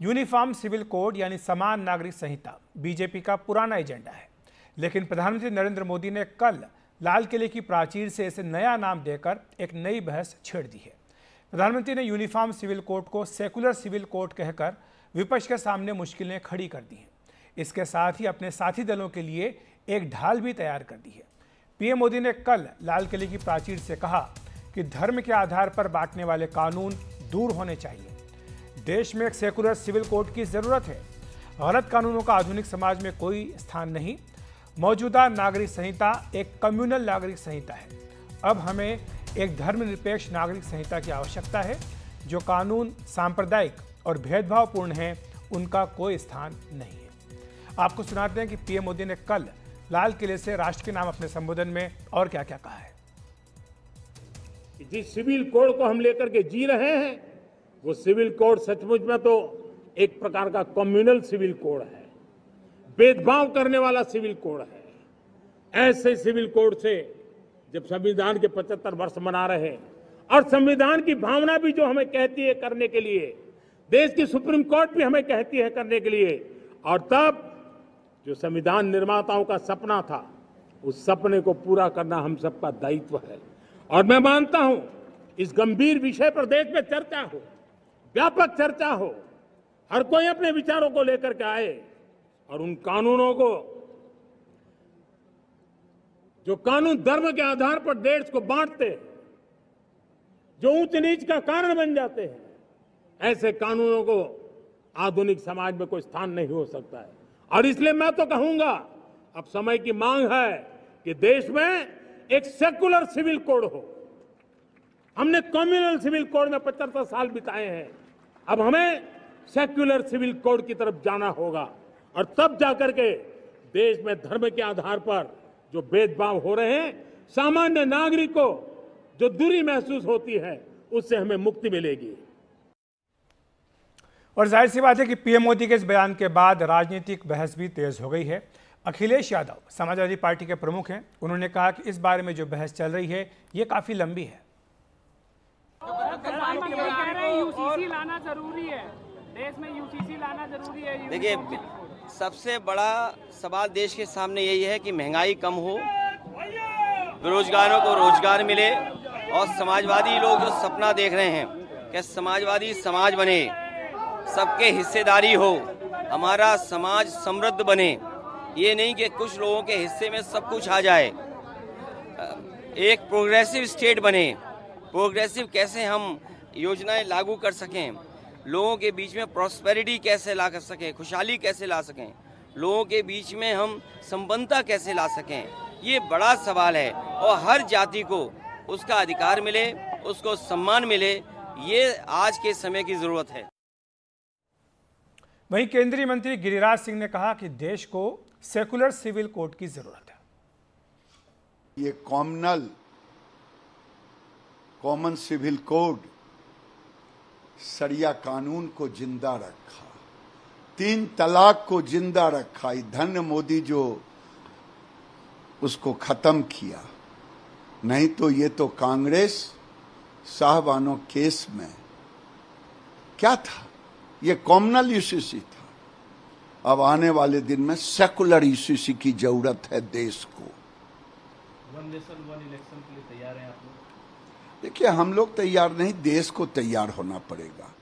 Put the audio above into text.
Uniform civil code यानी समान नागरिक संहिता बीजेपी का पुराना एजेंडा है, लेकिन प्रधानमंत्री नरेंद्र मोदी ने कल लाल किले की प्राचीर से इसे नया नाम देकर एक नई बहस छेड़ दी है। प्रधानमंत्री ने यूनिफॉर्म सिविल कोड को सेकुलर सिविल कोड कहकर विपक्ष के सामने मुश्किलें खड़ी कर दी हैं। इसके साथ ही अपने साथी दलों के लिए एक ढाल भी तैयार कर दी है। पीएम मोदी ने कल लाल किले की प्राचीर से कहा कि धर्म के आधार पर बांटने वाले कानून दूर होने चाहिए। देश में एक सेकुलर सिविल कोड की जरूरत है। गलत कानूनों का आधुनिक समाज में कोई स्थान नहीं। मौजूदा नागरिक संहिता एक कम्युनल नागरिक संहिता है। अब हमें एक धर्मनिरपेक्ष नागरिक संहिता की आवश्यकता है। जो कानून सांप्रदायिक और भेदभावपूर्ण हैं, उनका कोई स्थान नहीं है। आपको सुनाते हैं कि पीएम मोदी ने कल लाल किले से राष्ट्र के नाम अपने संबोधन में और क्या क्या कहा है। जिस सिविल कोड को हम लेकर के जी रहे हैं, वो सिविल कोड सचमुच में तो एक प्रकार का कम्युनल सिविल कोड है, भेदभाव करने वाला सिविल कोड है। ऐसे सिविल कोड से जब संविधान के 75 वर्ष मना रहे हैं और संविधान की भावना भी जो हमें कहती है करने के लिए, देश की सुप्रीम कोर्ट भी हमें कहती है करने के लिए, और तब जो संविधान निर्माताओं का सपना था, उस सपने को पूरा करना हम सबका दायित्व है। और मैं मानता हूं इस गंभीर विषय पर देश में चर्चा हो, व्यापक चर्चा हो, हर कोई अपने विचारों को लेकर के आए और उन कानूनों को, जो कानून धर्म के आधार पर देश को बांटते हैं, जो ऊंच नीच का कारण बन जाते हैं, ऐसे कानूनों को आधुनिक समाज में कोई स्थान नहीं हो सकता है। और इसलिए मैं तो कहूंगा, अब समय की मांग है कि देश में एक सेकुलर सिविल कोड हो। हमने कम्युनल सिविल कोड में 75 साल बिताए हैं, अब हमें सेक्युलर सिविल कोड की तरफ जाना होगा, और तब जाकर के देश में धर्म के आधार पर जो भेदभाव हो रहे हैं, सामान्य नागरिक को जो दूरी महसूस होती है, उससे हमें मुक्ति मिलेगी। और जाहिर सी बात है कि पीएम मोदी के इस बयान के बाद राजनीतिक बहस भी तेज हो गई है। अखिलेश यादव समाजवादी पार्टी के प्रमुख हैं। उन्होंने कहा कि इस बारे में जो बहस चल रही है, ये काफी लंबी है। यूसीसी लाना जरूरी है, देश में यूसीसी लाना जरूरी है। देखिए, सबसे बड़ा सवाल देश के सामने यही है कि महंगाई कम हो, बेरोजगारों को रोजगार मिले, और समाजवादी लोग जो सपना देख रहे हैं कि समाजवादी समाज बने, सबके हिस्सेदारी हो, हमारा समाज समृद्ध बने, ये नहीं कि कुछ लोगों के हिस्से में सब कुछ आ जाए। एक प्रोग्रेसिव स्टेट बने। प्रोग्रेसिव कैसे हम योजनाएं लागू कर सकें, लोगों के बीच में प्रॉस्पेरिटी कैसे ला कर सकें, खुशहाली कैसे ला सकें, लोगों के बीच में हम संपन्नता कैसे ला सकें, ये बड़ा सवाल है। और हर जाति को उसका अधिकार मिले, उसको सम्मान मिले, ये आज के समय की जरूरत है। वहीं केंद्रीय मंत्री गिरिराज सिंह ने कहा कि देश को सेकुलर सिविल कोड की जरूरत है। ये कॉमन सिविल कोड शरिया कानून को जिंदा रखा, 3 तलाक को जिंदा रखा। धन्य मोदी जो उसको खत्म किया, नहीं तो ये तो कांग्रेस साहबानों केस में क्या था, ये कॉमनल यूसीसी था। अब आने वाले दिन में सेकुलर यूसीसी की जरूरत है देश को। 1 नेशन 1 इलेक्शन के लिए तैयार हैं आप लोग? देखिए, हम लोग तैयार नहीं, देश को तैयार होना पड़ेगा।